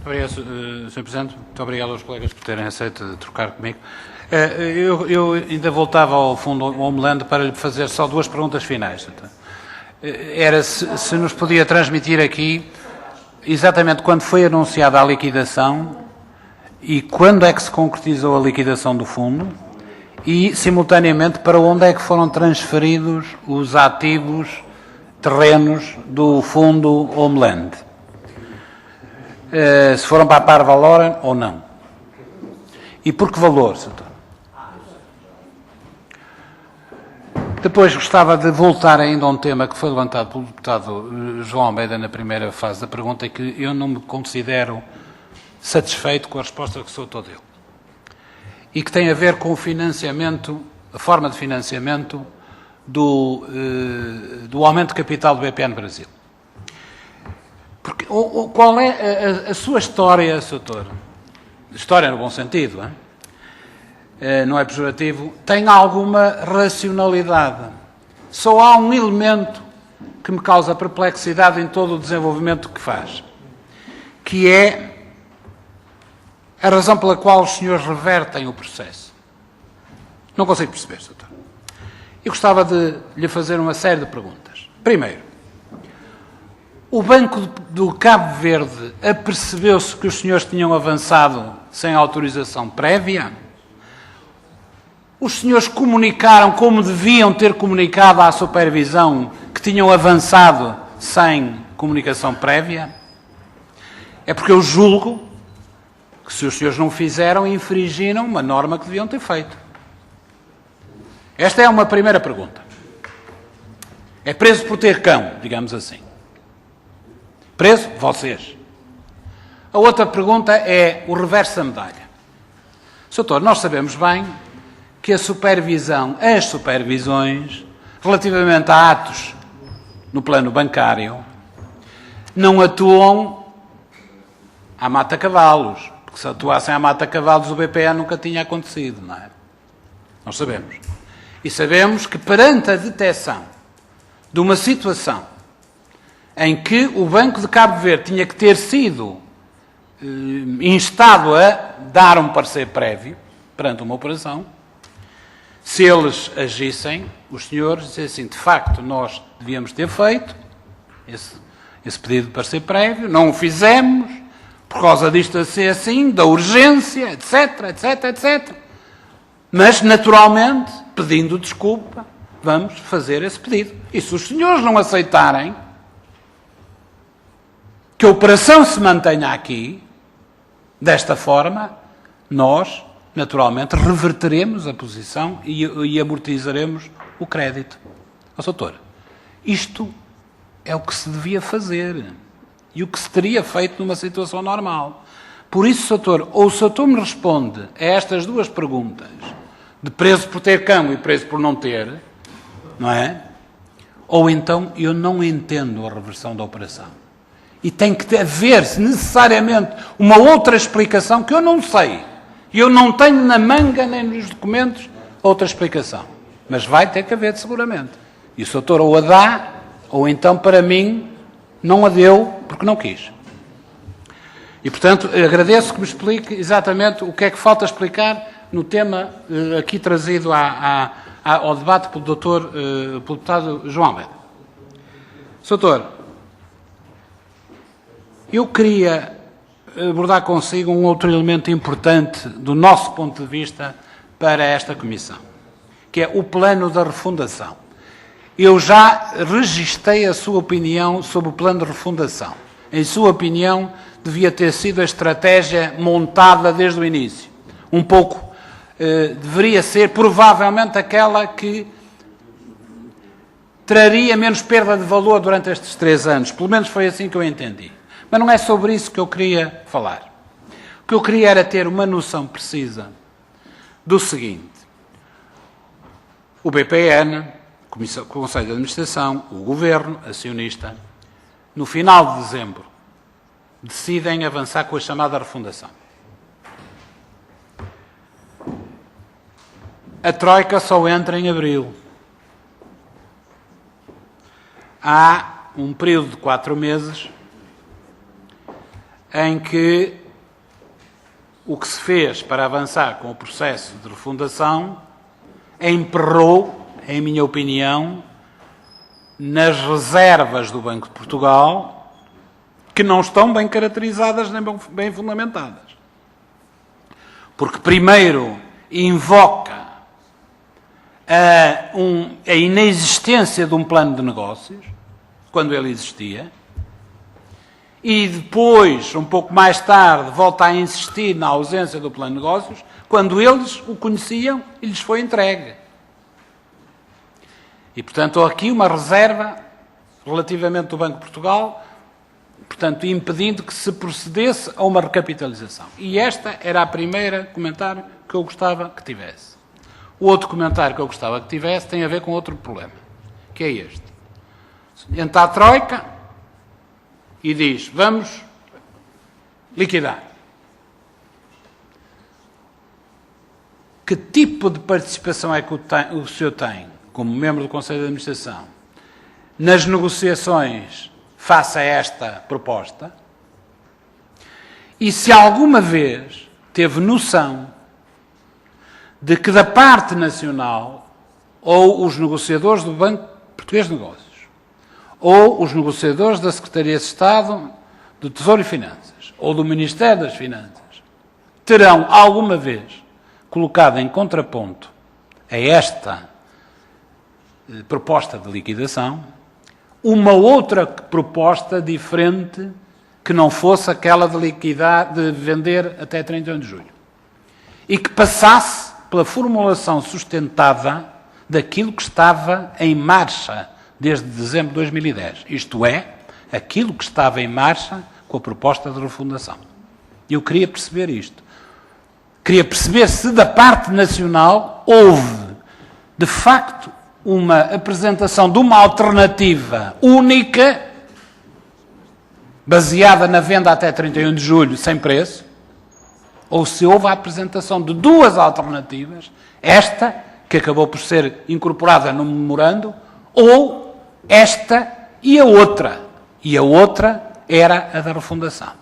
Obrigado, Sr. Presidente. Muito obrigado aos colegas por terem aceito trocar comigo. Eu ainda voltava ao Fundo Homeland para lhe fazer só duas perguntas finais. Era se nos podia transmitir aqui exatamente quando foi anunciada a liquidação e quando é que se concretizou a liquidação do fundo e, simultaneamente, para onde é que foram transferidos os ativos terrenos do Fundo Homeland. Se foram para a Parvalora ou não. E por que valor, Sr. Depois gostava de voltar ainda a um tema que foi levantado pelo deputado João Almeida na primeira fase da pergunta e que eu não me considero satisfeito com a resposta que soltou dele. E que tem a ver com o financiamento, a forma de financiamento do aumento de capital do BPN Brasil. Porque, qual é a sua história, Sr. História no bom sentido, não é pejorativo, tem alguma racionalidade. Só há um elemento que me causa perplexidade em todo o desenvolvimento que faz, que é a razão pela qual os senhores revertem o processo. Não consigo perceber, Sr. Eu gostava de lhe fazer uma série de perguntas. Primeiro, o Banco do Cabo Verde apercebeu-se que os senhores tinham avançado sem autorização prévia? Os senhores comunicaram como deviam ter comunicado à supervisão que tinham avançado sem comunicação prévia? É porque eu julgo que se os senhores não fizeram, infringiram uma norma que deviam ter feito. Esta é uma primeira pergunta. É preso por ter cão, digamos assim. Preso? Vocês. A outra pergunta é o reverso da medalha. Doutor, nós sabemos bem que a supervisão, as supervisões, relativamente a atos no plano bancário, não atuam à mata-cavalos. Porque se atuassem à mata-cavalos, o BPN nunca tinha acontecido, não é? Nós sabemos. E sabemos que perante a detecção de uma situação em que o Banco de Cabo Verde tinha que ter sido instado a dar um parecer prévio perante uma operação, se eles agissem, os senhores dizem assim, de facto, nós devíamos ter feito esse pedido de parecer prévio, não o fizemos, por causa disto a ser assim, da urgência, etc, etc, etc. Mas, naturalmente, pedindo desculpa, vamos fazer esse pedido. E se os senhores não aceitarem que a operação se mantenha aqui, desta forma, nós, naturalmente, reverteremos a posição e amortizaremos o crédito. Doutor, isto é o que se devia fazer e o que se teria feito numa situação normal. Por isso, doutor, ou o doutor me responde a estas duas perguntas, de preso por ter cão e preso por não ter, não é? Ou então eu não entendo a reversão da operação. E tem que haver, necessariamente, uma outra explicação que eu não sei. Eu não tenho na manga nem nos documentos outra explicação. Mas vai ter que haver, seguramente. E o doutor ou a dá, ou então, para mim, não a deu porque não quis. E, portanto, agradeço que me explique exatamente o que é que falta explicar no tema aqui trazido ao debate pelo deputado João Almeida. Doutor, eu queria abordar consigo um outro elemento importante do nosso ponto de vista para esta Comissão, que é o plano da refundação. Eu já registrei a sua opinião sobre o plano de refundação. Em sua opinião, devia ter sido a estratégia montada desde o início. Um pouco, deveria ser provavelmente aquela que traria menos perda de valor durante estes 3 anos. Pelo menos foi assim que eu entendi. Mas não é sobre isso que eu queria falar. O que eu queria era ter uma noção precisa do seguinte. O BPN, o Conselho de Administração, o Governo, acionista, no final de dezembro, decidem avançar com a chamada refundação. A Troika só entra em abril. Há um período de 4 meses em que o que se fez para avançar com o processo de refundação emperrou, em minha opinião, nas reservas do Banco de Portugal, que não estão bem caracterizadas nem bem fundamentadas. Porque, primeiro, invoca a inexistência de um plano de negócios, quando ele existia, e depois, um pouco mais tarde, volta a insistir na ausência do plano de negócios, quando eles o conheciam e lhes foi entregue. E, portanto, há aqui uma reserva relativamente do Banco de Portugal, portanto, impedindo que se procedesse a uma recapitalização. E esta era a primeira comentário que eu gostava que tivesse. O outro comentário que eu gostava que tivesse tem a ver com outro problema, que é este. Entra a Troika e diz, vamos liquidar. Que tipo de participação é que o senhor tem, como membro do Conselho de Administração, nas negociações face a esta proposta? E se alguma vez teve noção de que da parte nacional, ou os negociadores do Banco Português de Negócios, ou os negociadores da Secretaria de Estado do Tesouro e Finanças, ou do Ministério das Finanças, terão alguma vez colocado em contraponto a esta proposta de liquidação uma outra proposta diferente que não fosse aquela de liquidar, de vender até 31 de julho. E que passasse pela formulação sustentada daquilo que estava em marcha desde dezembro de 2010. Isto é, aquilo que estava em marcha com a proposta de refundação. Eu queria perceber isto. Queria perceber se da parte nacional houve, de facto, uma apresentação de uma alternativa única, baseada na venda até 31 de julho, sem preço, ou se houve a apresentação de duas alternativas, esta, que acabou por ser incorporada no memorando, ou esta e a outra. E a outra era a da refundação.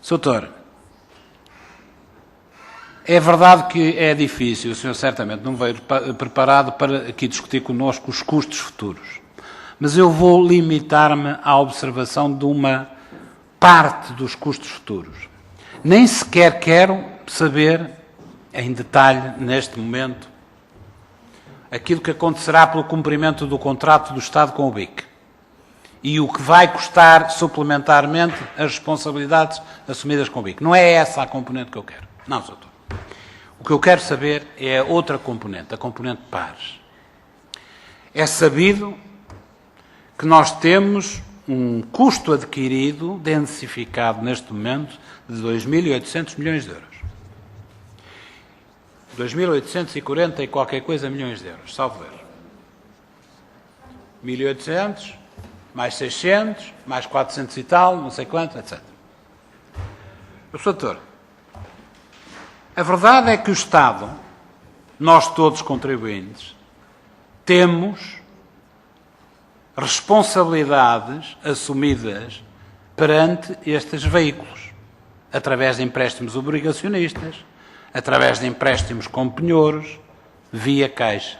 Sr. Doutor, é verdade que é difícil, o senhor certamente não veio preparado para aqui discutir connosco os custos futuros, mas eu vou limitar-me à observação de uma parte dos custos futuros. Nem sequer quero saber, em detalhe, neste momento, aquilo que acontecerá pelo cumprimento do contrato do Estado com o BIC e o que vai custar suplementarmente as responsabilidades assumidas com o BIC. Não é essa a componente que eu quero. Não, Sr. Doutor. O que eu quero saber é a outra componente, a componente pares. É sabido que nós temos um custo adquirido, densificado neste momento, de 2.800 milhões de euros. 2.840 e qualquer coisa milhões de euros, salvo erro. 1.800, mais 600, mais 400 e tal, não sei quanto, etc. Sr. Doutor, a verdade é que o Estado, nós todos contribuintes, temos responsabilidades assumidas perante estes veículos, através de empréstimos obrigacionistas, através de empréstimos com penhoros, via Caixa.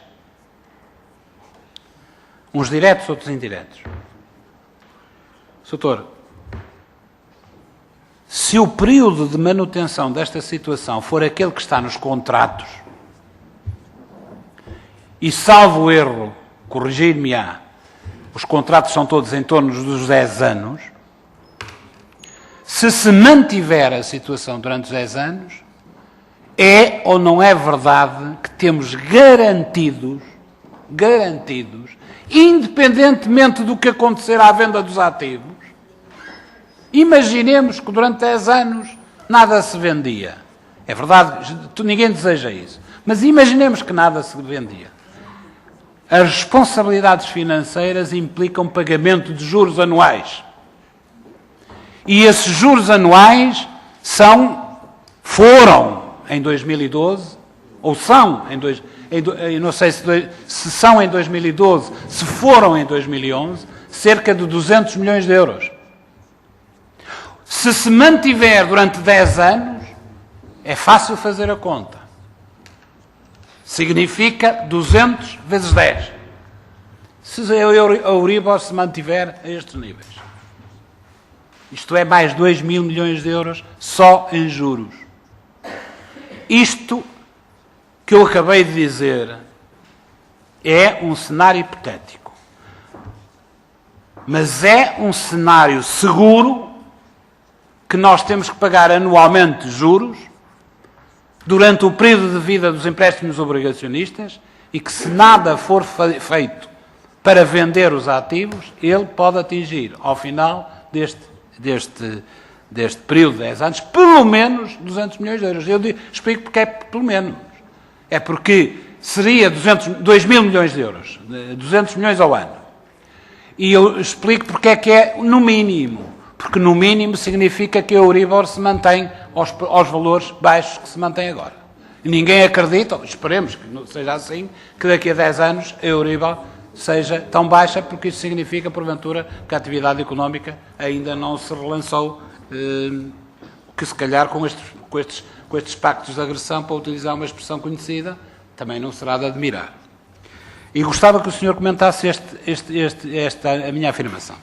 Uns diretos, outros indiretos. Sr. Doutor, se o período de manutenção desta situação for aquele que está nos contratos, e salvo erro, corrigir-me-á, os contratos são todos em torno dos 10 anos, se mantiver a situação durante os 10 anos, é ou não é verdade que temos garantidos, independentemente do que acontecer à venda dos ativos, imaginemos que durante 10 anos nada se vendia. É verdade, ninguém deseja isso. Mas imaginemos que nada se vendia. As responsabilidades financeiras implicam pagamento de juros anuais. E esses juros anuais foram em 2012, ou são não sei se são em 2012, se foram em 2011, cerca de 200 milhões de euros. Se se mantiver durante 10 anos, é fácil fazer a conta. Significa 200 vezes 10. Se a Euribor se mantiver a estes níveis. Isto é mais 2 mil milhões de euros só em juros. Isto que eu acabei de dizer é um cenário hipotético. Mas é um cenário seguro que nós temos que pagar anualmente juros durante o período de vida dos empréstimos obrigacionistas e que, se nada for feito para vender os ativos, ele pode atingir, ao final deste período de 10 anos, pelo menos 200 milhões de euros. Eu explico porque é pelo menos. É porque seria 2 mil milhões de euros, 200 milhões ao ano. E eu explico porque é que é no mínimo. Porque no mínimo significa que a Euribor se mantém aos valores baixos que se mantém agora. E ninguém acredita, esperemos que não seja assim, que daqui a 10 anos a Euribor seja tão baixa, porque isso significa, porventura, que a atividade económica ainda não se relançou, que se calhar com estes pactos de agressão, para utilizar uma expressão conhecida, também não será de admirar. E gostava que o senhor comentasse a minha afirmação.